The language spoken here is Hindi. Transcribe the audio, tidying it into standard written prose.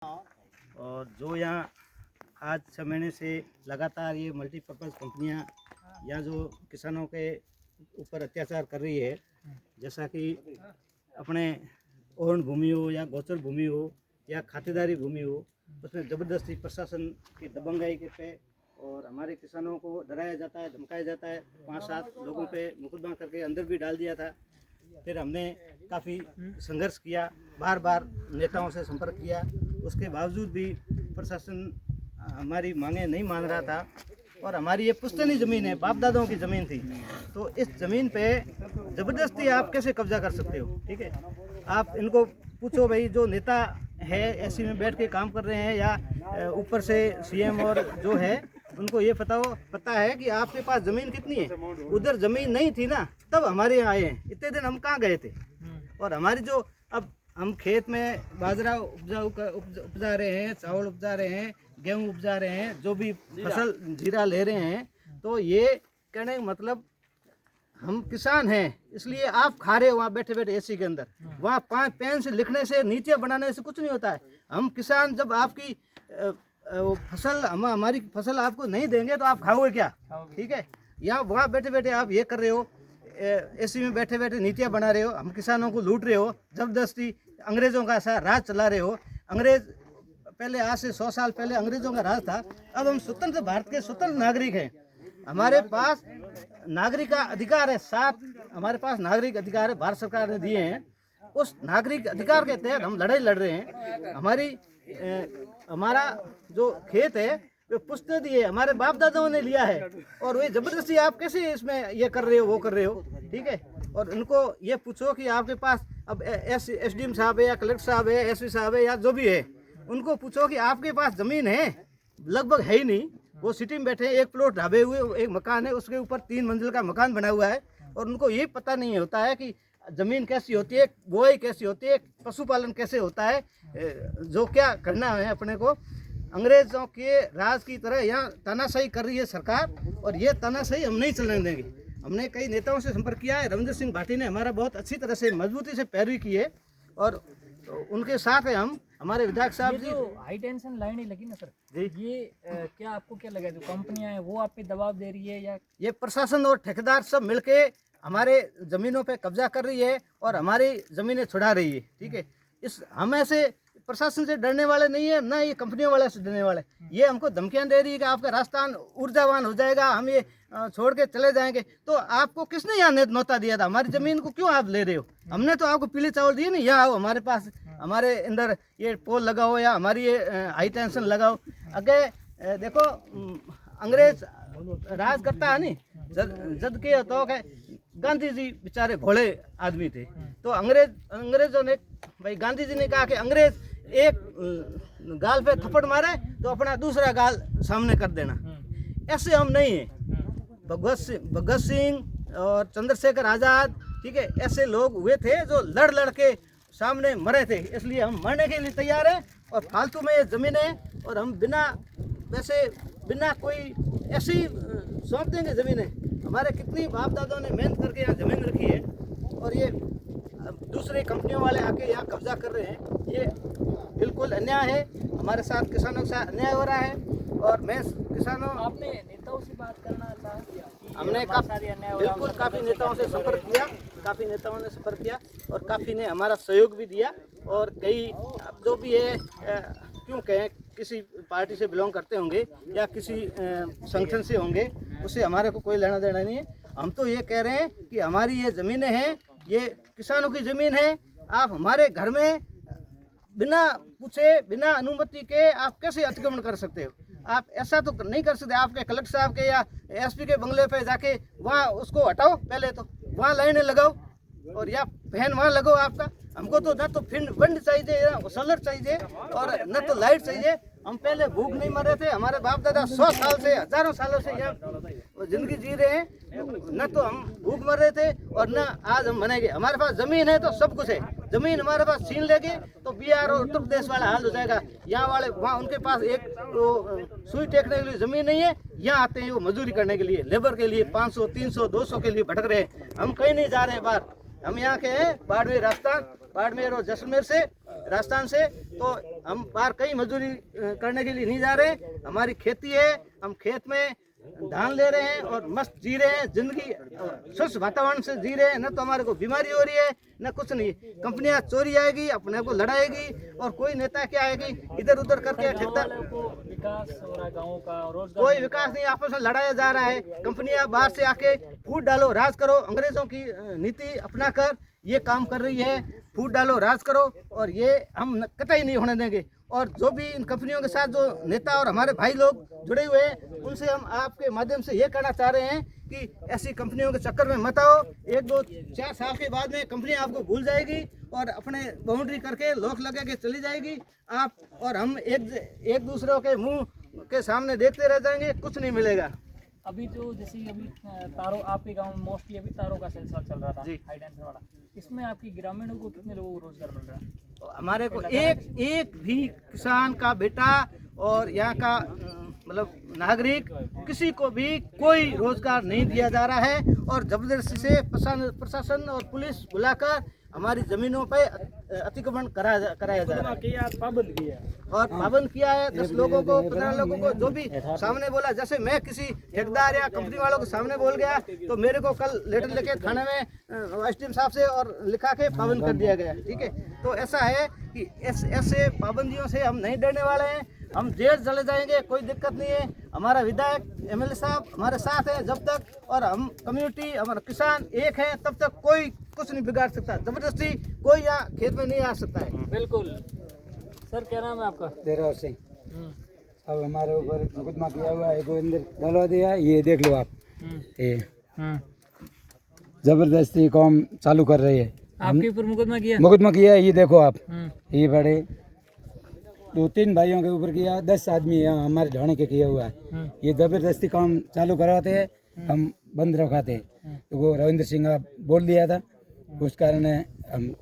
और जो यहाँ आज 6 महीने से लगातार ये मल्टीपर्पज़ कंपनियाँ यहाँ जो किसानों के ऊपर अत्याचार कर रही है, जैसा कि अपने ओरण भूमि हो या गोचर भूमि हो या खातेदारी भूमि हो, उसमें ज़बरदस्ती प्रशासन की दबंगाई के पे और हमारे किसानों को डराया जाता है, धमकाया जाता है। 5-7 लोगों पे मुकदमा करके अंदर भी डाल दिया था। फिर हमने काफ़ी संघर्ष किया, बार बार नेताओं से संपर्क किया, उसके बावजूद भी प्रशासन हमारी मांगें नहीं मान रहा था। और हमारी ये पुश्तैनी ज़मीन है, बाप दादाओं की ज़मीन थी, तो इस ज़मीन पे ज़बरदस्ती आप कैसे कब्जा कर सकते हो? ठीक है, आप इनको पूछो भाई, जो नेता है एसी में बैठ के काम कर रहे हैं या ऊपर से सीएम और जो है उनको ये पता है कि आपके पास ज़मीन कितनी है। उधर ज़मीन नहीं थी ना, तब हमारे यहाँ आए हैं। इतने दिन हम कहाँ गए थे? और हमारी जो अब हम खेत में बाजरा उपजा रहे हैं, चावल उपजा रहे हैं, गेहूँ उपजा रहे हैं, जो भी फसल जीरा ले रहे हैं, तो ये कहने का मतलब हम किसान हैं, इसलिए आप खा रहे हो वहाँ बैठे बैठे एसी के अंदर। वहाँ 5 पेन से लिखने से, नीचे बनाने से कुछ नहीं होता है। हम किसान जब आपकी फसल हमारी फसल आपको नहीं देंगे तो आप खाओगे क्या? ठीक है, यहाँ वहाँ बैठे बैठे आप ये कर रहे हो, एसी में बैठे बैठे नीतियाँ बना रहे हो, हम किसानों को लूट रहे हो, जबरदस्ती अंग्रेज़ों का सा राज चला रहे हो। अंग्रेज़ पहले, आज से 100 साल पहले अंग्रेज़ों का राज था, अब हम स्वतंत्र भारत के स्वतंत्र नागरिक हैं। हमारे पास नागरिक का अधिकार है, 7 हमारे पास नागरिक अधिकार है, भारत सरकार ने दिए हैं। उस नागरिक अधिकार के तहत हम लड़ाई लड़ रहे हैं। हमारा जो खेत है वो पुश्तैनी है, हमारे बाप दादाओं ने लिया है, और वही जबरदस्ती आप कैसे इसमें ये कर रहे हो, वो कर रहे हो? ठीक है, और इनको ये पूछो कि आपके पास अब एसडीएम साहब है या कलेक्टर साहब है, एसपी साहब है या जो भी है, उनको पूछो कि आपके पास ज़मीन है? लगभग है ही नहीं। वो सिटी में बैठे, एक प्लॉट ढाबे हुए, एक मकान है, उसके ऊपर 3 मंजिल का मकान बना हुआ है, और उनको ये पता नहीं होता है कि ज़मीन कैसी होती है, बुआई कैसी होती है, पशुपालन कैसे होता है, जो क्या करना है अपने को। अंग्रेज़ों के राज की तरह यहाँ तानाशाही कर रही है सरकार, और ये तानाशाही हम नहीं चलने देंगे। हमने कई नेताओं से संपर्क किया है, रविंद्र सिंह भाटी ने हमारा बहुत अच्छी तरह से मजबूती से पैरवी की है, और उनके साथ है हम। हमारे विधायक साहब जी, हाई टेंशन लाइन ही लगी ना सर जी, ये क्या आपको क्या लगा, जो कंपनियां हैं वो आप पे दबाव दे रही है, या ये प्रशासन और ठेकेदार सब मिलके हमारे ज़मीनों पे कब्जा कर रही है और हमारी ज़मीनें छुड़ा रही है? ठीक है, हम ऐसे प्रशासन से डरने वाले नहीं है, ना ये कंपनियों वाले से डरने वाले। ये हमको धमकियां दे रही है कि आपका राजस्थान ऊर्जावान हो जाएगा, हम ये छोड़ के चले जाएंगे। तो आपको किसने यहाँ न्योता दिया था? हमारी ज़मीन को क्यों आप ले रहे हो? हमने तो आपको पीले चावल दिए नहीं, यहाँ आओ हमारे पास, हमारे अंदर ये पोल लगाओ या हमारी ये हाई टेंशन लगाओ। अगे देखो, अंग्रेज राज करता है नहीं, जद के तो गांधी जी बेचारे भोले आदमी थे, तो अंग्रेजों ने, भाई गांधी जी ने कहा कि अंग्रेज एक गाल पे थप्पड़ मारे तो अपना दूसरा गाल सामने कर देना। ऐसे हम नहीं हैं। भगत सिंह और चंद्रशेखर आज़ाद, ठीक है, ऐसे लोग हुए थे जो लड़ लड़ के सामने मरे थे, इसलिए हम मरने के लिए तैयार हैं। और फालतू में ये ज़मीनें, और हम बिना कोई ऐसी सौंप देंगे ज़मीनें? हमारे कितनी बाप दादाओं ने मेहनत करके यहाँ ज़मीन रखी है, और ये दूसरे कंपनियों वाले आके यहाँ कब्जा कर रहे हैं। ये बिल्कुल अन्याय है, हमारे साथ किसानों के साथ अन्याय हो रहा है। और मैं किसानों, आपने नेताओं से बात करना था? हमने बिल्कुल काफ़ी नेताओं से संपर्क किया, काफ़ी नेताओं ने संपर्क किया, और काफ़ी ने हमारा सहयोग भी दिया। और कई जो भी है, क्यों कहें, किसी पार्टी से बिलोंग करते होंगे या किसी संगठन से होंगे, उससे हमारे को कोई लेना देना नहीं है। हम तो ये कह रहे हैं कि हमारी ये ज़मीनें हैं, ये किसानों की ज़मीन है। आप हमारे घर में बिना पूछे, बिना अनुमति के आप कैसे अतिक्रमण कर सकते हो? आप ऐसा तो नहीं कर सकते। आपके कलेक्टर साहब के या एसपी के बंगले पे जाके वहाँ उसको हटाओ, पहले तो वहाँ लाइनें लगाओ, और या फैन वहाँ लगाओ आपका। हमको तो ना तो फंड चाहिए, या सोलर चाहिए, और न तो लाइट चाहिए। हम पहले भूख नहीं मर रहे थे, हमारे बाप दादा 100 साल से, हजारों सालों से यहाँ जिंदगी जी रहे हैं। न तो हम भूख मर रहे थे, और न आज हम मरेंगे। हमारे पास ज़मीन है तो सब कुछ है। ज़मीन हमारे पास छीन लेंगे तो बिहार और उत्तर प्रदेश वाला हाल हो जाएगा। यहाँ वाले वहाँ उनके पास एक तो सुई टेकने के लिए ज़मीन नहीं है, यहाँ आते हैं वो मजदूरी करने के लिए, लेबर के लिए 500, 300, 200 के लिए भटक रहे हैं। हम कहीं नहीं जा रहे हैं बाहर, हम यहाँ के हैं, बाड़मेर राजस्थान। बाड़मेर और जैसलमेर से, राजस्थान से। तो हम बाहर कहीं मजदूरी करने के लिए नहीं जा रहे। हमारी खेती है, हम खेत में धान ले रहे हैं और मस्त जी रहे हैं, जिंदगी स्वच्छ वातावरण से जी रहे हैं। न तो हमारे को बीमारी हो रही है न कुछ नहीं। कंपनियां चोरी आएगी, अपने को लड़ाएगी, और कोई नेता क्या आएगी इधर उधर करके ठेकेदार को विकास हो रहा है, गाँव का रोजगार कोई विकास नहीं, आपस में लड़ाया जा रहा है। कंपनियां बाहर से आके फूट डालो राज करो, अंग्रेजों की नीति अपनाकर ये काम कर रही है। फूट डालो राज करो, और ये हम कतई नहीं होने देंगे। और जो भी इन कंपनियों के साथ जो नेता और हमारे भाई लोग जुड़े हुए हैं, उनसे हम आपके माध्यम से ये कहना चाह रहे हैं कि ऐसी कंपनियों के चक्कर में मत आओ। 1, 2, 4 साल के बाद में कंपनियां आपको भूल जाएगी और अपने बाउंड्री करके लॉक लगा के चली जाएगी। आप और हम एक दूसरों के मुंह के सामने देखते रह जाएंगे, कुछ नहीं मिलेगा। अभी जो जैसे अभी तारों आपके गांव में मोस्टली अभी तारों का सिलसिला चल रहा था, जी। हाई टेंशन वाला, इसमें आपकी ग्रामीणों को कितने लोगों को रोजगार मिल रहा है? तो हमारे को एक भी किसान का बेटा और यहाँ का मतलब नागरिक किसी को भी कोई रोजगार नहीं दिया जा रहा है। और जबरदस्ती से प्रशासन और पुलिस बुलाकर हमारी जमीनों पे अतिक्रमण कराया जा रहा है। पाबंद किया और पाबंद किया है 10 लोगों को, 15 लोगों को, जो भी सामने बोला। जैसे मैं किसी ठेकेदार या कंपनी वालों के सामने बोल गया तो मेरे को कल लेटर लेके थाने में एसडीएम साहब से और लिखा के पाबंद कर दिया गया। ठीक है, तो ऐसा है कि ऐसे पाबंदियों से हम नहीं डरने वाले हैं। हम जेल चले जाएंगे, कोई दिक्कत नहीं है। हमारा विधायक एमएलए साहब हमारे साथ है जब तक, और हम कम्युनिटी हमारा किसान एक है तब तक कोई कुछ नहीं बिगाड़ सकता। जबरदस्ती कोई यहाँ खेत में नहीं आ सकता है। बिल्कुल। सर क्या नाम है आपका? देवराज सिंह। अब हमारे ऊपर मुकदमा किया हुआ है, अंदर डलवा दिया। ये देख लो आप, ये जबरदस्ती काम चालू कर रही है। आपके ऊपर मुकदमा किया है, ये देखो आप। ये बड़े 2-3 भाइयों के ऊपर किया, 10 आदमी यहाँ हमारे ढाणे के किया हुआ है। ये जबरदस्ती काम चालू करवाते हैं, हम बंद रखाते हैं। तो वो रविंद्र सिंह बोल दिया था, उस कारण हम